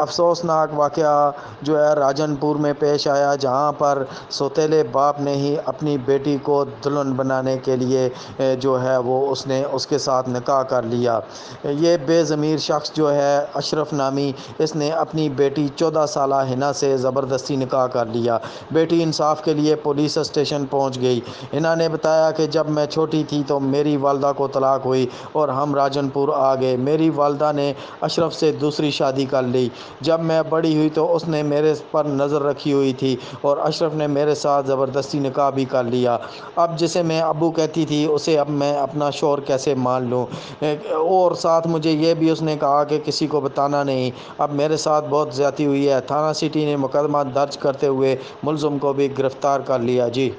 افسوسناک واقعہ جو ہے راجن پور میں پیش آیا، جہاں پر سوتیلے باپ نے ہی اپنی بیٹی کو دلہن بنانے کے لیے جو ہے وہ اس نے اس کے ساتھ نکاح کر لیا۔ یہ بے ضمیر شخص جو ہے اشرف نامی، اس نے اپنی بیٹی 14 سالہ حنا سے زبردستی نکاح کر لیا۔ بیٹی انصاف کے لیے پولیس اسٹیشن پہنچ گئی۔ حنا نے بتایا کہ جب میں چھوٹی تھی تو میری والدہ کو طلاق ہوئی اور ہم راجن پور آ گئے۔ میری والدہ نے اشرف سے دوسری شادی کر لی۔ جب میں بڑی ہوئی تو اس نے میرے پر نظر رکھی ہوئی تھی اور اشرف نے میرے ساتھ زبردستی نکاح بھی کر لیا۔ اب جسے میں ابو کہتی تھی اسے اب میں اپنا شوہر کیسے مان لوں؟ اور ساتھ مجھے یہ بھی اس نے کہا کہ کسی کو بتانا نہیں۔ اب میرے ساتھ بہت زیادتی ہوئی ہے۔ تھانہ سٹی نے مقدمہ درج کرتے ہوئے ملزم کو بھی گرفتار کر لیا۔ جی